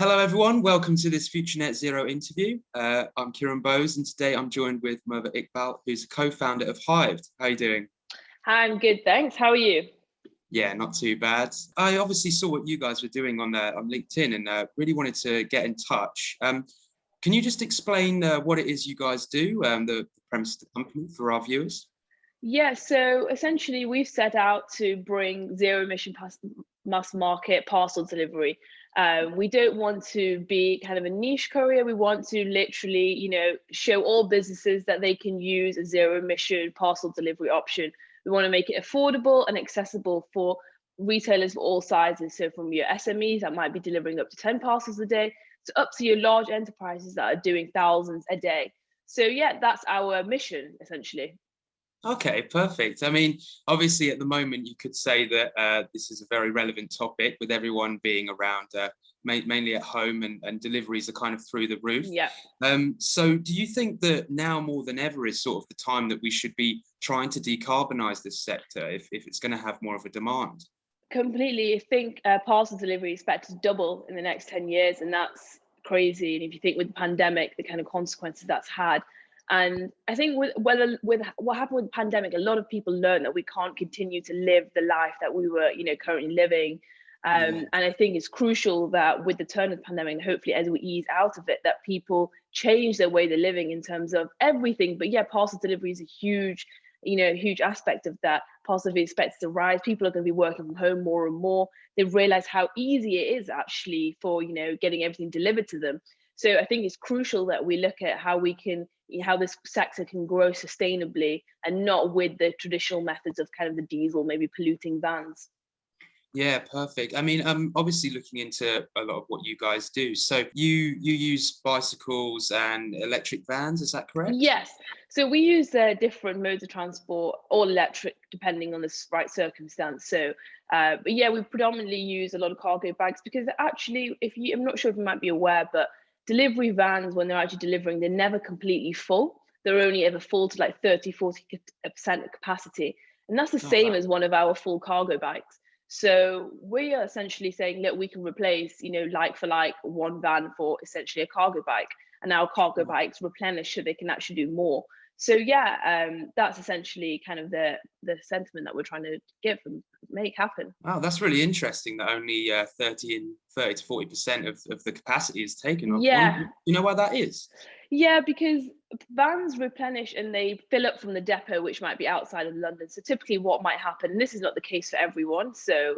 Hello, everyone. Welcome to this Future Net Zero interview. I'm Kieran Bowes, and today I'm joined with Murvah Iqbal, who's a co-founder of HIVED. How are you doing? Hi, I'm good, thanks. How are you? Yeah, not too bad. I obviously saw what you guys were doing on LinkedIn and really wanted to get in touch. Can you just explain what it is you guys do, the premise of the company for our viewers? Yeah, so essentially we've set out to bring zero emission mass market parcel delivery. We don't want to be kind of a niche courier. We want to literally, show all businesses that they can use a zero emission parcel delivery option. We want to make it affordable and accessible for retailers of all sizes. So from your SMEs that might be delivering up to 10 parcels a day, to up to your large enterprises that are doing thousands a day. So yeah, that's our mission essentially. Okay, perfect. I mean, obviously, at the moment, you could say that this is a very relevant topic with everyone being around, mainly at home, and deliveries are kind of through the roof. Yeah. So do you think that now more than ever is sort of the time that we should be trying to decarbonize this sector if it's going to have more of a demand? Completely. I think parcel delivery is expected to double in the next 10 years, and that's crazy. And if you think with the pandemic, the kind of consequences that's had. And I think with what happened with the pandemic, a lot of people learned that we can't continue to live the life that we were, currently living. And I think it's crucial that with the turn of the pandemic, and hopefully as we ease out of it, that people change their way they're living in terms of everything. But yeah, parcel delivery is a huge aspect of that. Parcel delivery is expected to rise. People are going to be working from home more and more. They've realized how easy it is actually for, getting everything delivered to them. So I think it's crucial that we look at how this sector can grow sustainably and not with the traditional methods of kind of the diesel, maybe polluting vans. Yeah, perfect. I mean, obviously looking into a lot of what you guys do. So you use bicycles and electric vans, is that correct? Yes. So we use different modes of transport, all electric, depending on the right circumstance. So, but yeah, we predominantly use a lot of cargo bags because actually, I'm not sure if you might be aware, but delivery vans, when they're actually delivering, they're never completely full. They're only ever full to like 30-40% capacity. And that's the same as one of our full cargo bikes. So we are essentially saying, look, we can replace, like for like one van for essentially a cargo bike. And our cargo bikes replenish so they can actually do more. So yeah, that's essentially kind of the sentiment that we're trying to give and make happen. Wow, that's really interesting that only 30 to 40% of the capacity is taken up. Yeah. You know why that is? Yeah, because vans replenish and they fill up from the depot, which might be outside of London. So typically what might happen, and this is not the case for everyone, so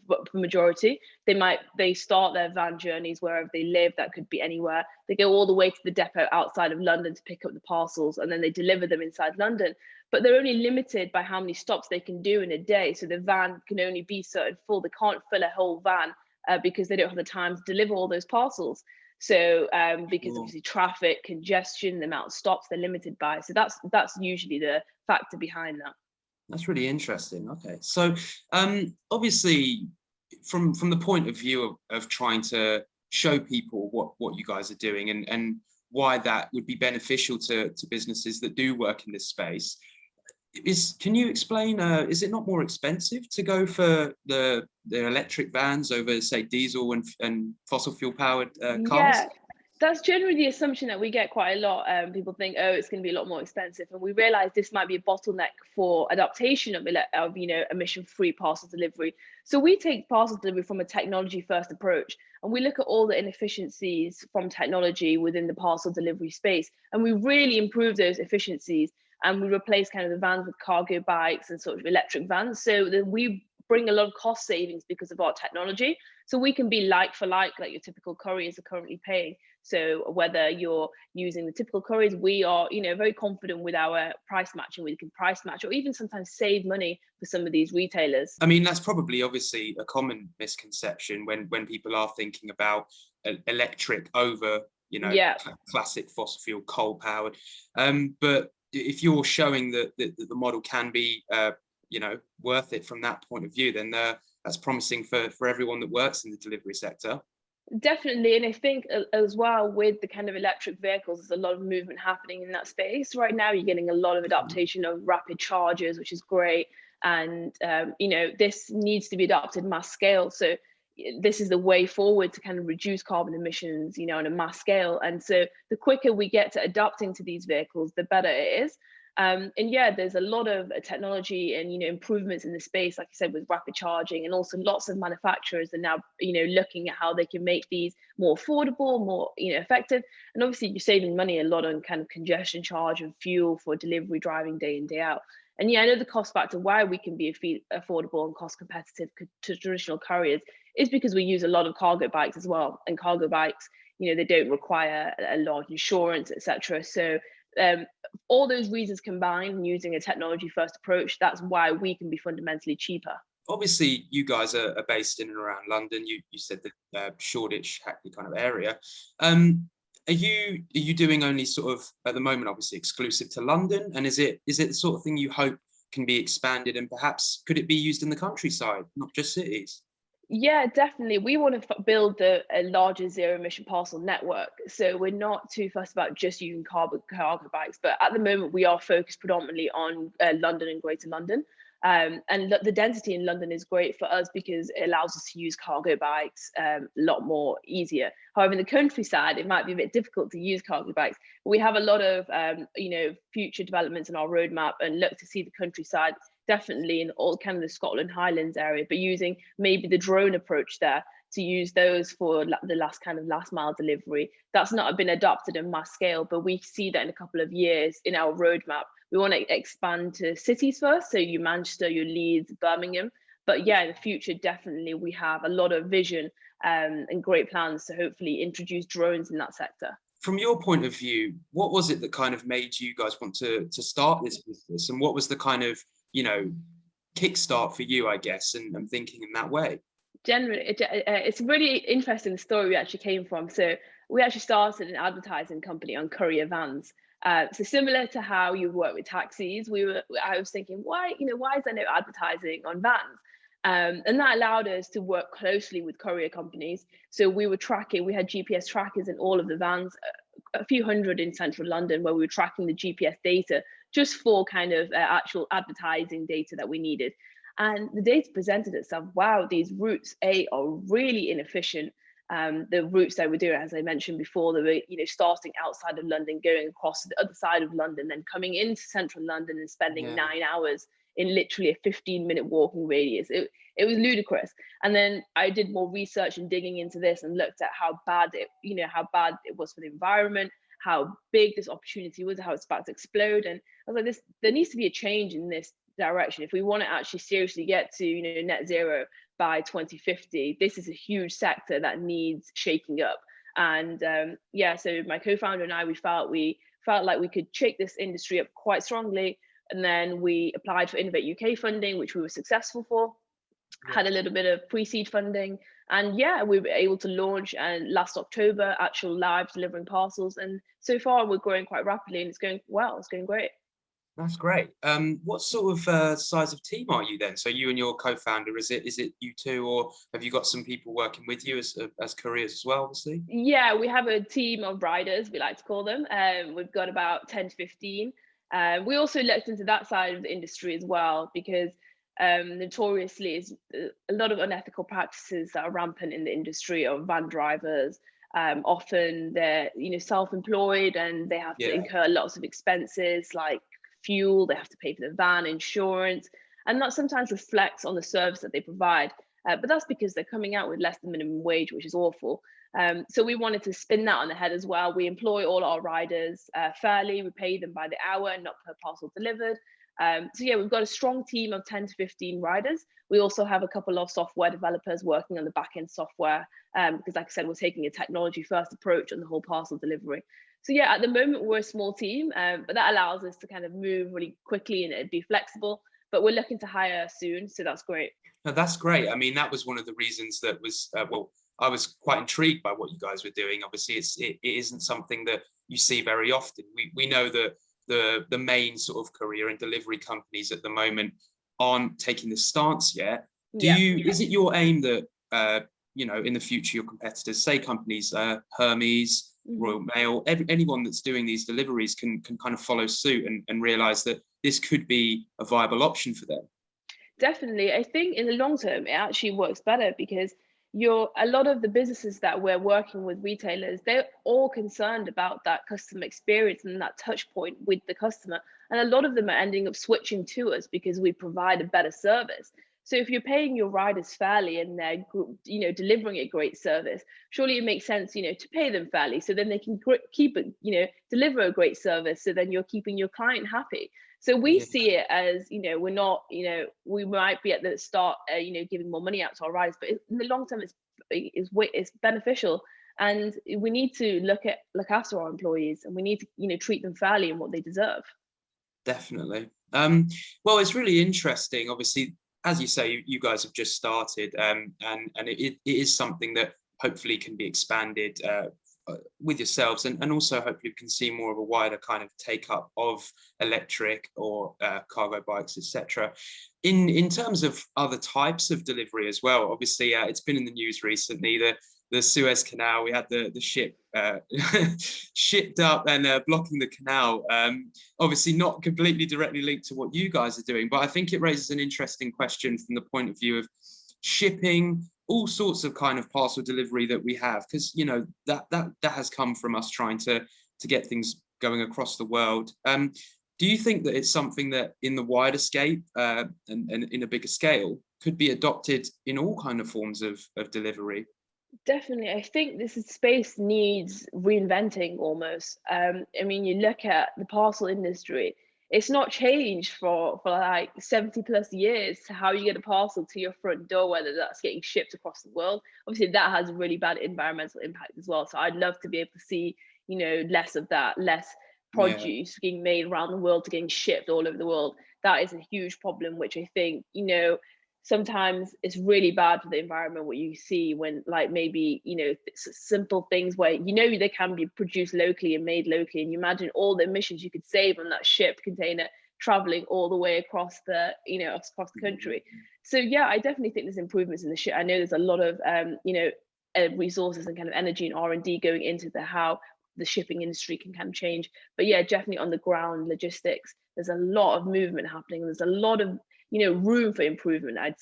but for majority, they start their van journeys wherever they live. That could be anywhere. They go all the way to the depot outside of London to pick up the parcels, and then they deliver them inside London. But they're only limited by how many stops they can do in a day. So the van can only be certain full. They can't fill a whole van because they don't have the time to deliver all those parcels. So because obviously traffic, congestion, the amount of stops they're limited by. So that's usually the factor behind that. That's really interesting. Okay, so obviously from the point of view of trying to show people what you guys are doing and why that would be beneficial to businesses that do work in this space, can you explain, is it not more expensive to go for the electric vans over, say, diesel and fossil fuel powered cars? Yeah, that's generally the assumption that we get quite a lot. People think, oh, it's going to be a lot more expensive, and we realize this might be a bottleneck for adaptation of emission-free parcel delivery. So we take parcel delivery from a technology-first approach, and we look at all the inefficiencies from technology within the parcel delivery space, and we really improve those efficiencies. And we replace kind of the vans with cargo bikes and sort of electric vans. So that we bring a lot of cost savings because of our technology. So we can be like for like your typical couriers are currently paying. So whether you're using the typical couriers, we are, very confident with our price matching. We can price match or even sometimes save money for some of these retailers. I mean, that's probably obviously a common misconception when people are thinking about electric over, classic fossil fuel coal powered. But if you're showing that the model can be, worth it from that point of view, then that's promising for everyone that works in the delivery sector. Definitely. And I think as well with the kind of electric vehicles, there's a lot of movement happening in that space. Right now, you're getting a lot of adaptation of rapid chargers, which is great. And, this needs to be adopted mass scale. So this is the way forward to kind of reduce carbon emissions, on a mass scale. And so the quicker we get to adapting to these vehicles, the better it is. And yeah, there's a lot of technology and improvements in the space, like I said, with rapid charging, and also lots of manufacturers are now looking at how they can make these more affordable, more effective. And obviously you're saving money a lot on kind of congestion charge and fuel for delivery driving day in, day out. And yeah, I know the cost factor why we can be affordable and cost competitive to traditional carriers is because we use a lot of cargo bikes as well. And cargo bikes, they don't require a lot of insurance, etc. So all those reasons combined, using a technology first approach, that's why we can be fundamentally cheaper. Obviously, you guys are based in and around London. You said the Shoreditch, Hackney kind of area. Are you doing only sort of at the moment, obviously exclusive to London? And is it the sort of thing you hope can be expanded, and perhaps could it be used in the countryside, not just cities? Yeah, definitely. We want to build a larger zero emission parcel network. So we're not too fussed about just using cargo bikes, but at the moment we are focused predominantly on London and Greater London. And the density in London is great for us because it allows us to use cargo bikes a lot more easier. However, in the countryside, it might be a bit difficult to use cargo bikes. But we have a lot of future developments in our roadmap, and look to see the countryside definitely in all kind of the Scotland Highlands area, but using maybe the drone approach there to use those for the last mile delivery. That's not been adopted in mass scale, but we see that in a couple of years in our roadmap. We want to expand to cities first, so your Manchester, your Leeds, Birmingham. But yeah, in the future, definitely we have a lot of vision and great plans to hopefully introduce drones in that sector. From your point of view, what was it that kind of made you guys want to start this business, and what was the kind of kickstart for you, I guess, and I'm thinking in that way? Generally, it's a really interesting story we actually came from. So we actually started an advertising company on courier vans. So similar to how you work with taxis, I was thinking, why is there no advertising on vans? And that allowed us to work closely with courier companies. So we had GPS trackers in all of the vans, a few hundred in central London, where we were tracking the GPS data just for kind of actual advertising data that we needed. And the data presented itself, wow, these routes, are really inefficient. The routes that we're doing, as I mentioned before, they were starting outside of London, going across to the other side of London, then coming into central London and spending 9 hours in literally a 15-minute walking radius. It was ludicrous. And then I did more research and digging into this and looked at how bad it was for the environment, how big this opportunity was, how it's about to explode. And I was like, there needs to be a change in this direction if we want to actually seriously get to net zero by 2050. This is a huge sector that needs shaking up. And so my co-founder and I, we felt like we could shake this industry up quite strongly. And then we applied for Innovate UK funding, which we were successful for. Had a little bit of pre-seed funding, and we were able to launch last October, actual live delivering parcels. And so far we're growing quite rapidly, and it's going well. It's going great. That's great. What sort of size of team are you then? So you and your co-founder, is it you two, or have you got some people working with you as couriers as well, obviously? Yeah, we have a team of riders, we like to call them. We've got about 10 to 15. We also looked into that side of the industry as well, because notoriously is a lot of unethical practices that are rampant in the industry of van drivers. Often they're self-employed, and they have to incur lots of expenses like fuel. They have to pay for the van, insurance, and that sometimes reflects on the service that they provide. But that's because they're coming out with less than minimum wage, which is awful. So we wanted to spin that on the head as well. We employ all our riders fairly. We pay them by the hour and not per parcel delivered. We've got a strong team of 10 to 15 riders. We also have a couple of software developers working on the back-end software, because like I said, we're taking a technology first approach on the whole parcel delivery. So at the moment we're a small team, but that allows us to kind of move really quickly and be flexible, but we're looking to hire soon. So that's great. No, that's great. I mean, that was one of the reasons that was, I was quite intrigued by what you guys were doing. Obviously it isn't something that you see very often. We know that the main sort of courier and delivery companies at the moment aren't taking this stance yet. Is it your aim that in the future your competitors, say companies Hermes, Royal Mail, anyone that's doing these deliveries can kind of follow suit and realize that this could be a viable option for them? Definitely. I think in the long term it actually works better, because a lot of the businesses that we're working with, retailers, they're all concerned about that customer experience and that touch point with the customer. And a lot of them are ending up switching to us because we provide a better service. So if you're paying your riders fairly and they're, delivering a great service, surely it makes sense, to pay them fairly, so then they can keep it, deliver a great service. So then you're keeping your client happy. So we see it as, we're not, we might be at the start, giving more money out to our riders, but in the long term, it's beneficial. And we need to look after our employees, and we need to, treat them fairly and what they deserve. Definitely. Well, it's really interesting. Obviously, as you say, you guys have just started, and it is something that hopefully can be expanded with yourselves, and also hopefully we can see more of a wider kind of take up of electric or cargo bikes, etc. In terms of other types of delivery as well, obviously it's been in the news recently, the Suez Canal. We had the ship shipped up and blocking the canal. Obviously not completely directly linked to what you guys are doing, but I think it raises an interesting question from the point of view of shipping, all sorts of kind of parcel delivery that we have, because that has come from us trying to get things going across the world. Do you think that it's something that in the wider scape and in a bigger scale could be adopted in all kind of forms of delivery? Definitely. I think this space needs reinventing almost. I mean, you look at the parcel industry, it's not changed for like 70 plus years to how you get a parcel to your front door, whether that's getting shipped across the world. Obviously, that has a really bad environmental impact as well. So I'd love to be able to see, less of that, less produce being made around the world to getting shipped all over the world. That is a huge problem, which I think, sometimes it's really bad for the environment, what you see when, like, maybe simple things where they can be produced locally and made locally, and you imagine all the emissions you could save on that ship container traveling all the way across the across the country. So yeah, I definitely think there's improvements in the ship. I know there's a lot of resources and kind of energy and R&D going into how the shipping industry can kind of change. But yeah, definitely on the ground logistics, there's a lot of movement happening. There's a lot of room for improvement, I'd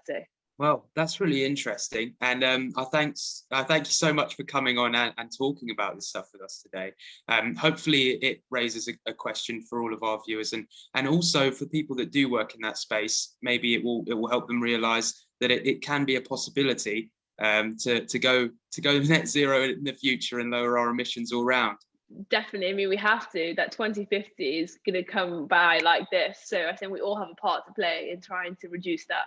say. Well, that's really interesting, and I thank you so much for coming on and talking about this stuff with us today. Hopefully, it raises a question for all of our viewers, and also for people that do work in that space. Maybe it will help them realise that it can be a possibility to go net zero in the future and lower our emissions all round. Definitely. I mean, we have to. That 2050 is going to come by like this. So I think we all have a part to play in trying to reduce that.